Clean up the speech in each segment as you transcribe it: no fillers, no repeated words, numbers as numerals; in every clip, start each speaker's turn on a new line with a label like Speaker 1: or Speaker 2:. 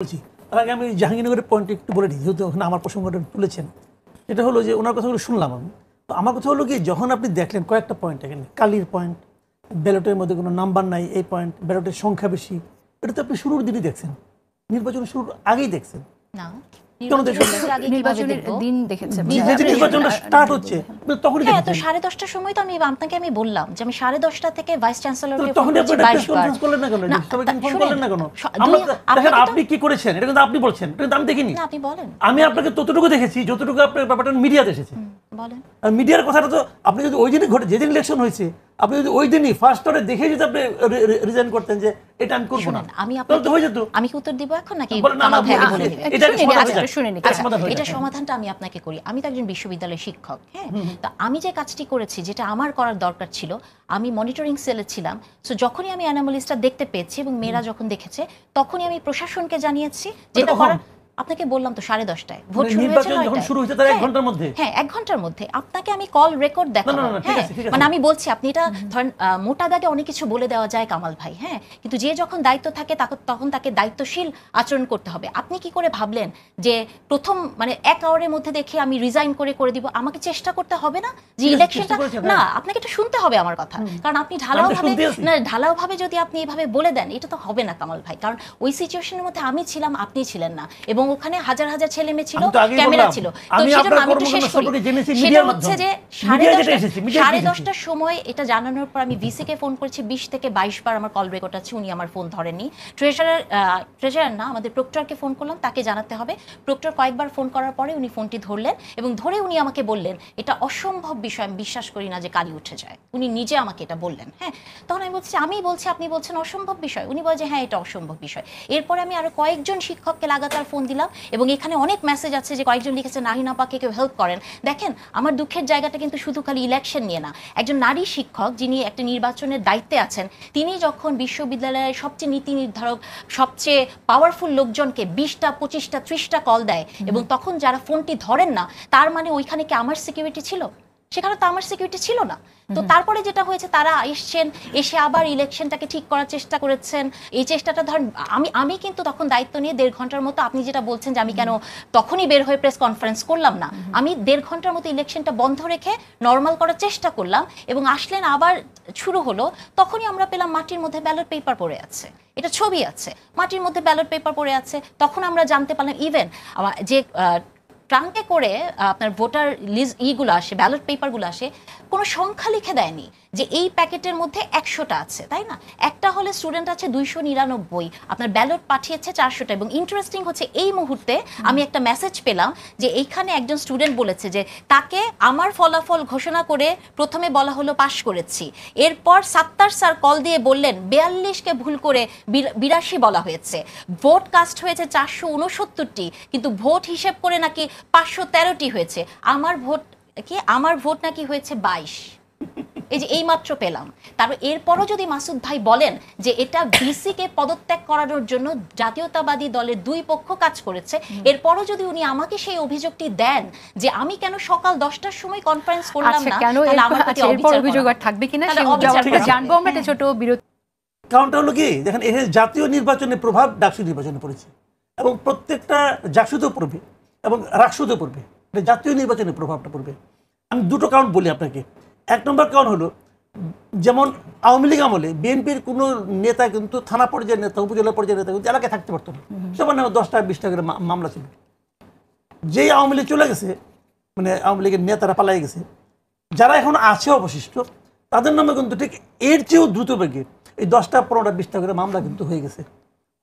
Speaker 1: বলছি তার আগে আমি জাহাঙ্গীরনগরের পয়েন্ট একটু বলে দিই, যেহেতু ওখানে আমার প্রসঙ্গটা তুলেছেন। এটা হলো যে ওনার কথাগুলো শুনলাম আমি, তো আমার কথা হলো কি, যখন আপনি দেখলেন কয়েকটা পয়েন্ট, এখানে কালির পয়েন্ট, ব্যালটের মধ্যে কোনো নাম্বার নাই, এই পয়েন্ট, ব্যালটের সংখ্যা বেশি, এটা তো আপনি শুরুর দিনই দেখছেন, নির্বাচনের শুরুর আগেই দেখছেন
Speaker 2: না।
Speaker 3: নির্বাচনের দিন দেখেছেন,
Speaker 1: নির্বাচনটা স্টার্ট হচ্ছে তখনই
Speaker 2: হ্যাঁ, তো 10:30টার সময় তো আপনাকে আমি বললাম যে আমি 10:30টা থেকে ভাইস চ্যান্সেলরকে
Speaker 1: তখন আপনি প্রেস কনফারেন্স করলেন না কেন? সবাইকে ইনফর্ম করলেন না কেন? দেখেন আপনি কি করেছেন, এটা কিন্তু আপনি বলছেন, এটা কিন্তু আমি দেখিনি।
Speaker 2: না, আপনি বলেন।
Speaker 1: আমি আপনাকে ততটুকু দেখেছি যতটুকু আপনার ব্যাপারটা মিডিয়াতে এসেছে।
Speaker 2: বলেন।
Speaker 1: মিডিয়ার কথাটা তো আপনি যদি ওই দিনই ঘটে, যেদিন ইলেকশন হয়েছে, আপনি যদি ওই দিনই ফার্স্ট অর্ডার দেখে যদি আপনি রিজাইন করতেন যে এটা আমি করব না,
Speaker 2: আমি
Speaker 1: আপনাকে হয়ে যেত।
Speaker 2: আমি কি উত্তর দিব এখন নাকি
Speaker 1: কামাল ভাই বলে দিবেন?
Speaker 2: এটা সমাধানটা আমি আপনাকে করি। আমি তো একজন বিশ্ববিদ্যালয়ের শিক্ষক, হ্যাঁ। তো আমি যে কাজটি করেছি, যেটা আমার করার দরকার ছিল, আমি মনিটরিং সেলে ছিলাম। সো যখনই আমি অ্যানোমালিসটা দেখতে পেয়েছি এবং মেয়েরা যখন দেখেছে, তখনই আমি প্রশাসনকে জানিয়েছি যেটা করার। আপনাকে বললাম তো 10:30টায় ভোট শুরু হয়েছে,
Speaker 1: তার 1 ঘন্টার মধ্যে।
Speaker 2: হ্যাঁ, 1 ঘন্টার মধ্যে আপনাকে আমি কল রেকর্ড দেখাবো। মানে আমি বলছি, আপনি এটা ধরেন মোটা দাগে অনেক কিছু বলে দেওয়া যায় কামাল ভাই, হ্যাঁ, কিন্তু যে যখন দায়িত্ব থাকে তখন তাকে দায়িত্বশীল আচরণ করতে হবে। আপনি কি করে ভাবলেন যে প্রথম 1 আওয়ারের মধ্যে দেখে আমি রিজাইন করে দিব? আমাকে চেষ্টা করতে হবে না যে ইলেকশনটা, না, আপনাকে এটা শুনতে হবে আমার কথা, কারণ আপনি ঢালাওভাবে যদি আপনি এভাবে বলে দেন, এটা তো হবে না কামাল ভাই। কারণ ওই সিচুয়েশনের মধ্যে আমি ছিলাম, আপনি ছিলেন না, এবং ওখানে হাজার হাজার ছেলে মেয়ে ছিল, ক্যামেরা ছিল। তো সেজন্য আমি তো শেষ করি, সেটা হচ্ছে যে 10:30টার সময় এটা জানানোর পর আমি ভিসি কে ফোন করেছি 20 থেকে 22 বার, আমার কল রেকর্ড আছে, উনি আমার ফোন ধরেননি। ট্রেজারার না, আমাদের প্রক্টরকে ফোন করলাম, তাকে জানাতে হবে। প্রক্টর কয়েকবার ফোন করার পরে উনি ফোনটি ধরলেন এবং ধরে উনি আমাকে বললেন, এটা অসম্ভব বিষয়, আমি বিশ্বাস করি না যে কালি উঠে যায়। উনি নিজে আমাকে এটা বললেন, হ্যাঁ। তখন আমি বলছি, আমি বলছি আপনি বলছেন অসম্ভব বিষয়। উনি বলে যে হ্যাঁ, এটা অসম্ভব বিষয়। এরপরে আমি আরো কয়েকজন শিক্ষককে লাগাতার ফোন দিলাম, এবং এখানে অনেক মেসেজ আছে যে কয়েকজন লিখেছে নাহিন আপাকে কেউ হেল্প করেন। দেখেন, আমার দুঃখের জায়গাটা কিন্তু শুধু খালি ইলেকশন নিয়ে না। একজন নারী শিক্ষক যিনি একটা নির্বাচনের দায়িত্বে আছেন, তিনি যখন বিশ্ববিদ্যালয়ের সবচেয়ে নীতি নির্ধারক, সবচেয়ে পাওয়ারফুল লোকজনকে 20টা 25টা 30টা কল দেয়, এবং তখন যারা ফোনটি ধরেন না, তার মানে ওইখানে কি আমার সিকিউরিটি ছিল? সেখানে তো আমার সিকিউরিটি ছিল না। তো তারপরে যেটা হয়েছে, তারা এসে আবার ইলেকশনটাকে ঠিক করার চেষ্টা করেছেন। এই চেষ্টাটা ধরেন আমি কিন্তু তখন দায়িত্ব নিয়ে 1.5 ঘন্টার মতো, আপনি যেটা বলছেন যে আমি কেন তখনই বের হয়ে প্রেস কনফারেন্স করলাম না, আমি 1.5 ঘন্টার মতো ইলেকশনটা বন্ধ রেখে নর্মাল করার চেষ্টা করলাম, এবং আসলেন আবার শুরু হলো, তখনই আমরা পেলাম মাটির মধ্যে ব্যালট পেপার পড়ে আছে। এটা ছবি আছে, মাটির মধ্যে ব্যালট পেপার পড়ে আছে। তখন আমরা জানতে পারলাম ইভেন যে ট্রাঙ্কে করে আপনার ভোটার লিস্ট ইগুলো আসে, ব্যালট পেপারগুলো আসে, কোনো সংখ্যা লিখে দেয়নি যে এই প্যাকেটের মধ্যে 100টা আছে, তাই না? একটা হলে স্টুডেন্ট আছে 299, আপনার ব্যালট পাঠিয়েছে 400টা। এবং ইন্টারেস্টিং হচ্ছে, এই মুহূর্তে আমি একটা মেসেজ পেলাম যে এইখানে একজন স্টুডেন্ট বলেছে যে তাকে আমার ফলাফল ঘোষণা করে প্রথমে বলা হলো পাশ করেছি, এরপর সাত্তার স্যার কল দিয়ে বললেন 42কে ভুল করে 82 বলা হয়েছে, ভোট কাস্ট হয়েছে 469টি, কিন্তু ভোট হিসেব করে নাকি 513টি হয়েছে, আমার ভোট নাকি হয়েছে 22। এই যে এইমাত্র পেলাম। তারপর এরপরও যদি মাসুদ ভাই বলেন যে এটা ভিসি কে পদত্যাগ করানোর জন্য জাতীয়তাবাদী দলের 2 পক্ষ কাজ করেছে, এরপরও যদি উনি আমাকে সেই অভিযোগটি দেন যে আমি কেন সকাল 10টার সময় কনফারেন্স করলাম না, তাহলে আমার প্রতি
Speaker 3: অভিযোগ থাকবে কিনা জানবো আমরা। একটা ছোট বিরতি।
Speaker 1: কারণটা হলো কি, দেখেন এখানে জাতীয় নির্বাচনের প্রভাব ডাকসু নির্বাচনে পড়েছে, এবং প্রত্যেকটা জাকসুতেও পড়বে এবং রাকসুতেও পড়বে, জাতীয় নির্বাচনের প্রভাবটা পড়বে। আমি 2টো কারণ বলি আপনাকে। 1 নম্বর কারণ হলো, যেমন আওয়ামী লীগ আমলে বিএনপির কোনো নেতা কিন্তু থানা পর্যায়ের নেতা, উপজেলা পর্যায়ের নেতা কিন্তু এলাকায় থাকতে পারতো না, সবার নামে 10টা 20টা করে মামলা ছিল। যেই আওয়ামী লীগ চলে গেছে, মানে আওয়ামী লীগের নেতারা পালাই গেছে, যারা এখন আছে অবশিষ্ট, তাদের নামে কিন্তু ঠিক এর চেয়েও দ্রুত বেগে এই 10টা 15টা 20টা করে মামলা কিন্তু হয়ে গেছে।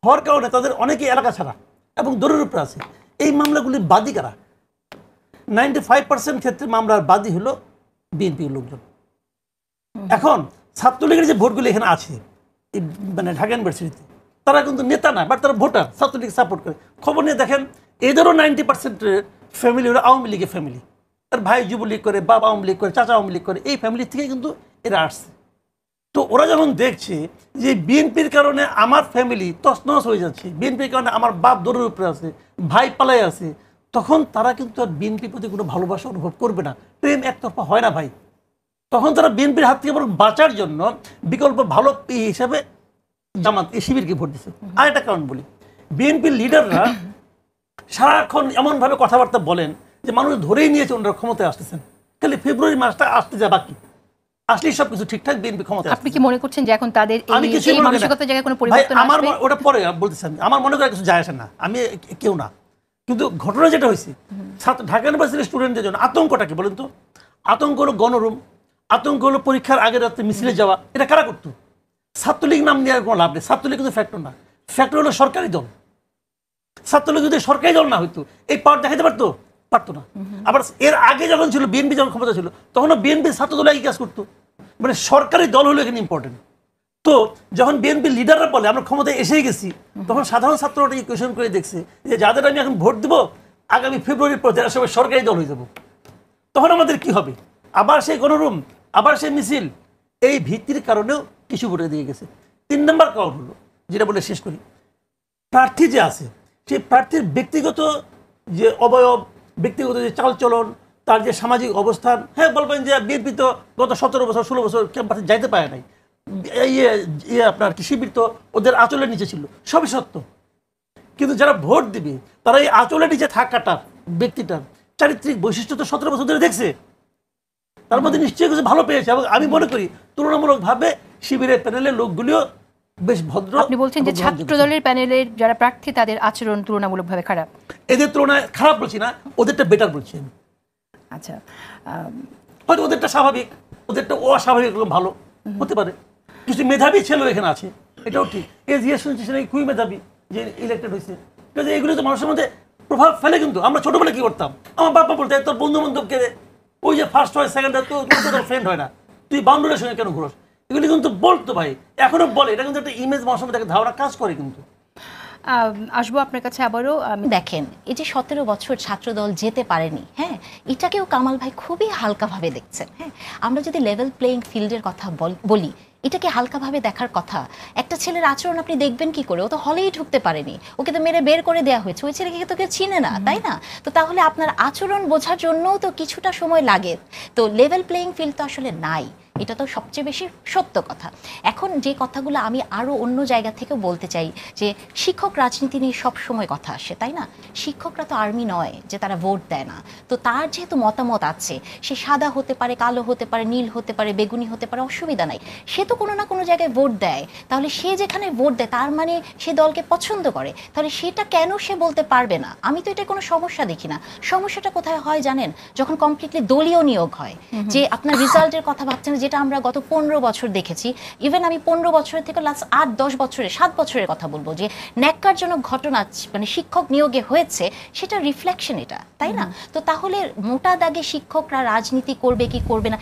Speaker 1: হওয়ার কারণে তাদের অনেকেই এলাকা ছাড়া এবং দৌড়ের উপরে আছে। এই মামলাগুলির বাদী কারা? 95% ক্ষেত্রে মামলার বাদী হলো বিএনপির লোকজন। এখন ছাত্রলীগের যে ভোটগুলি এখানে আছে, মানে ঢাকা ইউনিভার্সিটিতে, তারা কিন্তু নেতা না, বাট তারা ভোটার, ছাত্রলীগ সাপোর্ট করে। খবর নিয়ে দেখেন, এদেরও 90% ফ্যামিলি হলো আওয়ামী লীগের ফ্যামিলি। তার ভাই যুবলীগ করে, বাবা আওয়ামী লীগ করে, চাচা আওয়ামী লীগ করে, এই ফ্যামিলি থেকে কিন্তু এরা আসছে। তো ওরা যখন দেখছে যে বিএনপির কারণে আমার ফ্যামিলি তছনছ হয়ে যাচ্ছে, বিএনপির কারণে আমার বাপ দৌড়ের উপরে আছে, ভাই পালাই আছে, তখন তারা কিন্তু আর বিএনপির প্রতি কোনো ভালোবাসা অনুভব করবে না। প্রেম একতরফা হয় না ভাই। তখন তারা বিএনপির হাত থেকে বরং বাঁচার জন্য বিকল্প ভালো হিসাবে জামাত শিবিরকে ভোট দিচ্ছে। আর একটা কারণ বলি, বিএনপির লিডাররা সারাক্ষণ এমনভাবে কথাবার্তা বলেন যে মানুষ ধরেই নিয়েছে ওনারা ক্ষমতায় আসতেছেন, খালি ফেব্রুয়ারি মাসটা আসতে যা বাকি, আসলেই সবকিছু ঠিকঠাক বিএনপি ক্ষমতায়।
Speaker 3: আপনি কি মনে করছেন যে এখন তাদের
Speaker 1: আমি কিছু
Speaker 3: এই মানসিকতার জায়গায় কোনো পরিবর্তন
Speaker 1: আমার
Speaker 3: আসবে?
Speaker 1: ওটা পরে বলতেছি, আমার মনে করা কিছু যায় আসে না, আমি কেউ না, কিন্তু ঘটনা যেটা হয়েছে ঢাকা ইউনিভার্সিটির স্টুডেন্টদের জন্য আতঙ্কটা কি বলেন তো? আতঙ্ক হলো গণরুম, আতঙ্ক হলো পরীক্ষার আগের রাতে মিছিলে যাওয়া। এটা কারা করতো? ছাত্রলীগ নাম নেওয়ার কোনো লাভ নেই, ছাত্রলীগ কিন্তু ফ্যাক্টর না, ফ্যাক্টর হলো সরকারি দল। ছাত্রলীগ যদি সরকারি দল না হইতো এই পাওয়ার দেখাতে পারতো? পারতো না। আবার এর আগে যখন ছিল বিএনপি, যখন ক্ষমতা ছিল তখনও বিএনপি ছাত্র দল একই কাজ করতো। মানে সরকারি দল হলো এখানে ইম্পর্টেন্ট। তো যখন বিএনপি লিডাররা বলে আমরা ক্ষমতায় এসেই গেছি, তখন সাধারণ ছাত্ররা কোয়েশন করে দেখছে যে যাদের আমি এখন ভোট দেবো আগামী ফেব্রুয়ারির পর যারা সবাই সরকারি দল হয়ে যাব, তখন আমাদের কি হবে? আবার সেই গণরুম, আবার সেই মিছিল। এই ভিত্তির কারণেও কিছু ভোটে দিয়ে গেছে। 3 নম্বর কারণ হলো, যেটা বলে শেষ করি, প্রার্থী যে আছে সেই প্রার্থীর ব্যক্তিগত যে অবয়ব, ব্যক্তিগত যে চালচলন, তার যে সামাজিক অবস্থান। হ্যাঁ, বলবেন যে বিএনপি তো গত 17 বছর 16 বছর ক্যাম্পাসে যাইতে পারে নাই, আপনার কি শিবির তো ওদের আঁচলের নিচে ছিল, সবই সত্য। কিন্তু যারা ভোট দিবে তারা এই আঁচলের নিচে থাকাটার ব্যক্তিটার চারিত্রিক বৈশিষ্ট্য তো 17 বছর ধরে দেখছে, তার মধ্যে নিশ্চয়ই কিছু ভালো পেয়েছে। এবং আমি মনে করি তুলনামূলকভাবে শিবিরের প্যানেলের লোকগুলিও বেশ ভদ্র।
Speaker 3: আপনি বলছেন যে ছাত্র দলের প্যানেলের যারা প্রার্থী তাদের আচরণ তুলনামূলকভাবে খারাপ?
Speaker 1: এদের তুলনায় খারাপ বলছি না, ওদেরটা বেটার বলছি আমি।
Speaker 3: আচ্ছা,
Speaker 1: হয়তো ওদেরটা স্বাভাবিক, ওদেরটা অস্বাভাবিক রকম ভালো হতে পারে। কিছু মেধাবী ছেলে এখানে আছে, এটাও ঠিক। এই যে শুনছি সেটা খুবই মেধাবী যে ইলেক্টেড হয়েছে, কিন্তু এগুলো তো মানুষের মধ্যে প্রভাব ফেলে। কিন্তু আমরা ছোটবেলায় কি করতাম, আমার বাবা বলতে তোর বন্ধু বান্ধবকে ওই যে ফার্স্ট হয় সেকেন্ড হয় তোর ফ্রেন্ড হয় না, তুই বাউন্ডারির সঙ্গে কেন ঘুরোস, এগুলি কিন্তু বলতো ভাই, এখনো বলে। এটা কিন্তু একটা ইমেজ মানুষের মধ্যে ধারণা কাজ করে। কিন্তু
Speaker 3: আসবো আপনার কাছে আবারও।
Speaker 2: দেখেন, এই যে 17 বছর ছাত্রদল যেতে পারেনি, হ্যাঁ, এটাকেও কামাল ভাই খুবই হালকাভাবে দেখছেন। হ্যাঁ, আমরা যদি লেভেল প্লেইং ফিল্ডের কথা বলি, এটাকে হালকাভাবে দেখার কথা। একটা ছেলের আচরণ আপনি দেখবেন কি করে? ও তো হলেই ঢুকতে পারেনি, ওকে তো মেরে বের করে দেওয়া হয়েছে, ওই ছেলেকে তো কেউ চিনে না, তাই না? তো তাহলে আপনার আচরণ বোঝার জন্যও তো কিছুটা সময় লাগে। তো লেভেল প্লেইং ফিল্ড তো আসলে নাই, এটা তো সবচেয়ে বেশি সত্য কথা। এখন যে কথাগুলো আমি আরও অন্য জায়গা থেকেও বলতে চাই, যে শিক্ষক রাজনীতি নিয়ে সবসময় কথা আসে, তাই না? শিক্ষকরা তো আর্মি নয় যে তারা ভোট দেয় না। তো তার যেহেতু মতামত আছে, সে সাদা হতে পারে, কালো হতে পারে, নীল হতে পারে, বেগুনি হতে পারে, অসুবিধা নাই। সে তো কোনো না কোনো জায়গায় ভোট দেয়। তাহলে সে যেখানে ভোট দেয় তার মানে সে দলকে পছন্দ করে, তাহলে সেটা কেন সে বলতে পারবে না? আমি তো এটা কোনো সমস্যা দেখি না। সমস্যাটা কোথায় হয় জানেন? যখন কমপ্লিটলি দলীয় নিয়োগ হয়, যে আপনার রেজাল্টের কথা ভাবছেন, যেটা আমরা গত 15 বছর দেখেছি। ইভেন আমি 15 বছরের থেকে লাস্ট 8-10 বছরের 7 বছরের কথা বলবো, যে ন্যাক্কারজনক ঘটনা মানে শিক্ষক নিয়োগে হয়েছে, সেটা রিফ্লেকশন এটা, তাই না? তো তাহলে মোটা দাগে শিক্ষকরা রাজনীতি করবে কি করবে না